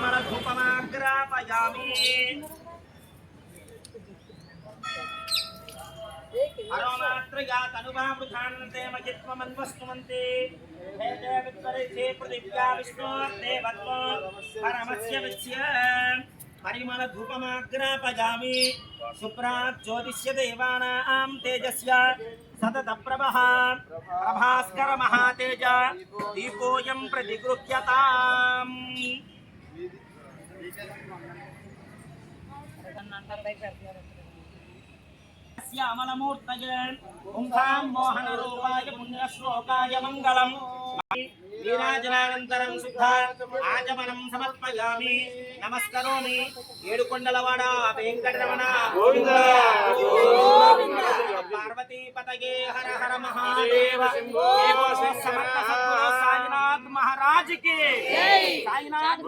परिमलधूपमाग्रापयामि अरोमात्रया तनुवामृधान्ते मयित्वमन्वस्तुमन्ते हे देवत्वरिथे पृथिव्या विष्णोर्देवत्व परमस्य विच्य परिमलधूपमाग्रापयामि शुभ्रात् ज्योतिष्य देवानां तेजस्य सततप्रभः प्रभास्कर महातेज दीपोऽयं प्रतिगृह्यताम् श्यामलमूर्तये पुंसां मोहनरूपाय पुण्यश्लोकाय मङ्गलम् नीराजनानन्तरं शुद्धा आचमनं समर्पयामि नमस्करोमि ఏడుకొండలవాడ వెంకటరమణ గోవింద పార్వతీపతయే హర హర మహాదేవ సమర్థ సద్గురు సాయినాథ్ మహారాజ్ కి జై సాయినాథ్